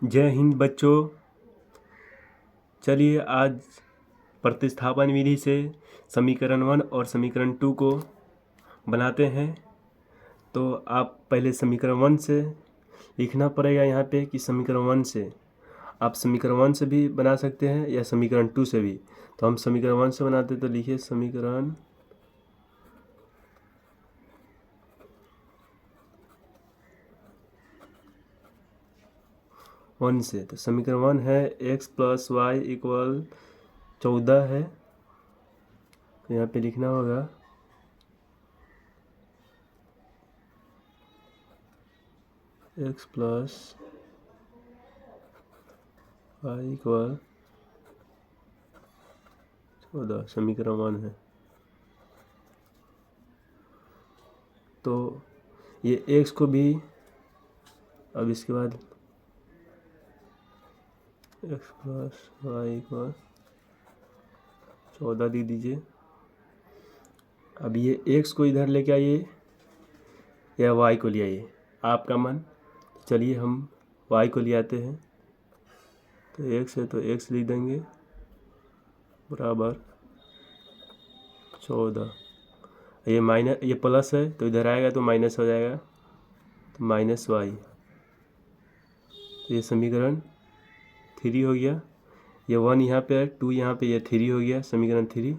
जय हिंद बच्चों। चलिए आज प्रतिस्थापन विधि से समीकरण 1 और समीकरण 2 को बनाते हैं। तो आप पहले समीकरण 1 से लिखना पड़ेगा यहाँ पे कि समीकरण 1 से आप समीकरण 1 से भी बना सकते हैं या समीकरण 2 से भी। तो हम समीकरण 1 से बनाते तो लिखिए समीकरण 1 से। तो समीकरण 1 है x + y = 14 है। तो यहाँ पे लिखना होगा x + y = 14 समीकरण 1 है। तो ये x को भी अब इसके बाद x + y = 14 दे दीजिए। अब ये x को इधर लेके आइए या y को ले आइए, आपका मन। चलिए हम y को ले आते हैं। तो x है तो x लिख देंगे बराबर 14। ये माइनस, ये प्लस है तो इधर आएगा तो माइनस हो जाएगा, तो -y। तो ये समीकरण 3 हो गया। ये 1 यहाँ पे है, 2 यहाँ पे, ये 3 हो गया समीकरण 3।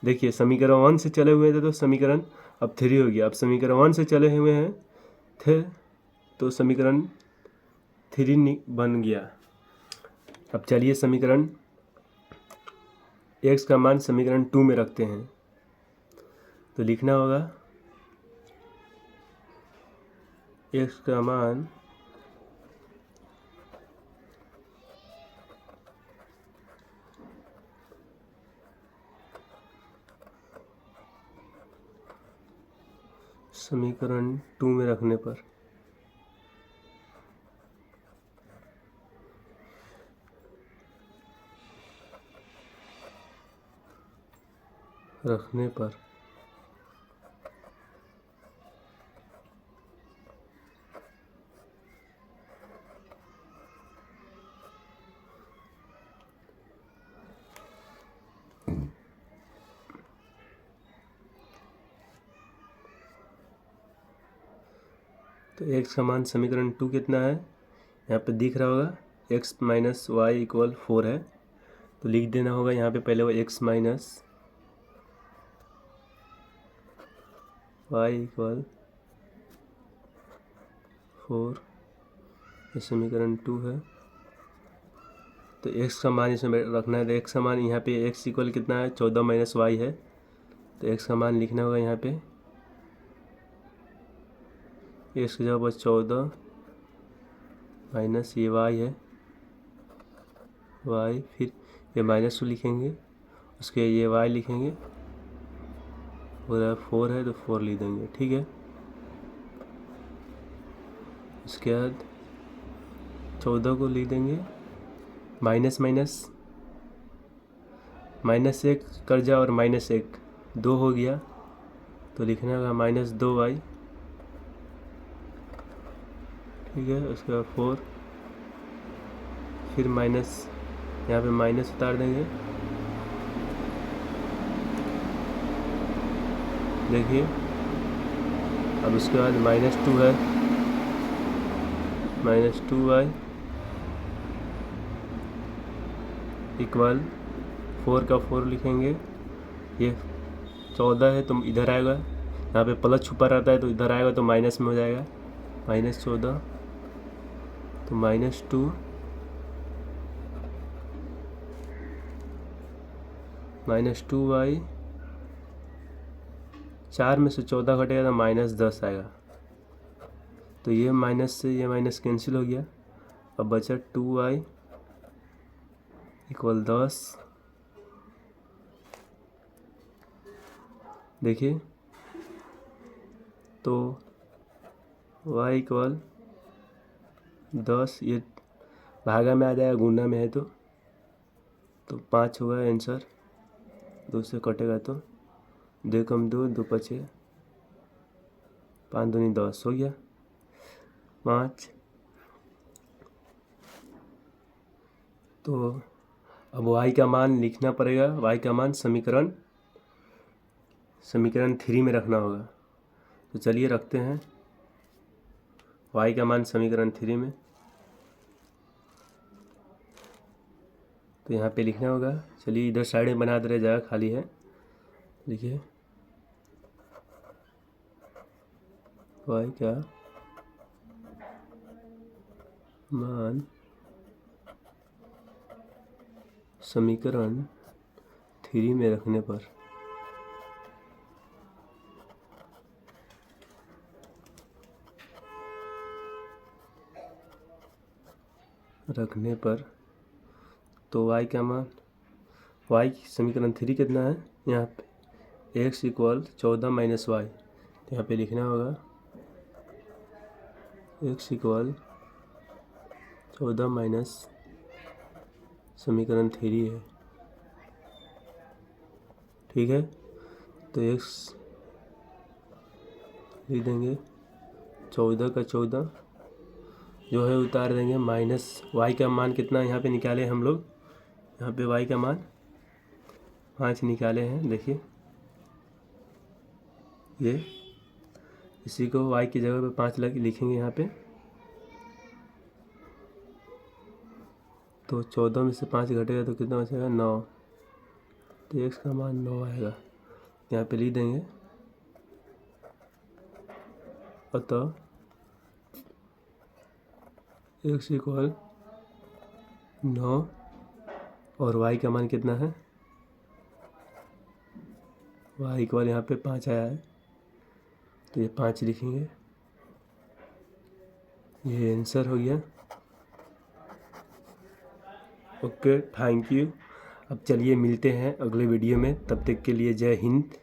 देखिए समीकरण 1 से चले हुए थे तो समीकरण अब 3 हो गया। अब समीकरण 1 से चले हुए हैं थे तो समीकरण 3 बन गया। अब चलिए समीकरण x का मान समीकरण 2 में रखते हैं। तो लिखना होगा x का मान समीकरण 2 में रखने पर तो x का मान समीकरण 2 कितना है यहाँ पे दिख रहा होगा, x - y = 4 है। तो लिख देना होगा यहाँ पे पहले वो x - y = 4, ये समीकरण 2 है। तो x का मान इसमें रखना है। तो x का मान यहाँ पे x = कितना है, 14 - y है। तो x का मान लिखना होगा यहाँ पे x की जगह 14 माइनस ये y है, y, फिर ये -2 लिखेंगे, उसके ये y लिखेंगे, और 4 है तो 4 लिख देंगे, ठीक है। उसके बाद 14 को लिख देंगे माइनस -1 कर जाओ और -1 2 हो गया। तो लिखना होगा -2y, ठीक है। उसके बाद 4, फिर माइनस, यहाँ पे माइनस उतार देंगे। देखिए अब उसके बाद -2 है, -2y = 4 का 4 लिखेंगे। ये 14 है तो इधर आएगा, यहाँ पे प्लस छुपा रहता है तो इधर आएगा तो माइनस में हो जाएगा, -14 तो -2 -2y, 4 में से 14 घटेगा तो -10 आएगा। तो ये माइनस से ये माइनस कैंसिल हो गया। अब बचा 2y = 10। देखिए तो y = 10, ये भागा में आ जाएगा, गुना में है तो 5 होगा आंसर। 2 से कटेगा तो 2 कम 2, 2 × 5 = 10 हो गया। 5। तो अब y का मान लिखना पड़ेगा, y का मान समीकरण 3 में रखना होगा। तो चलिए रखते हैं y का मान समीकरण 3 में। तो यहाँ पे लिखना होगा। चलिए इधर साइड में बना दे रहे, जगह खाली है। देखिए y का मान समीकरण 3 में रखने पर तो y का मान, y समीकरण 3 कितना है यहाँ पे, x = 14 - y। तो यहाँ पे लिखना होगा x = 14 समीकरण 3 है। ठीक है, तो x लिख देंगे, 14 का 14 जो है उतार देंगे, माइनस y का मान कितना यहाँ पे निकाले हम लोग, यहाँ पे y का मान 5 निकाले हैं। देखिए ये, इसी को y की जगह पे 5 लिखेंगे यहाँ पे। तो 14 में से 5 घटेगा तो कितना बचेगा, 9। तो x का मान 9 आएगा, यहाँ पे लिख देंगे। अतः x = 9 और y का मान कितना है, y = यहाँ पे 5 आया है, तो ये 5 लिखेंगे। ये आंसर हो गया। Okay, thank you. अब चलिए मिलते हैं अगले वीडियो में, तब तक के लिए जय हिंद।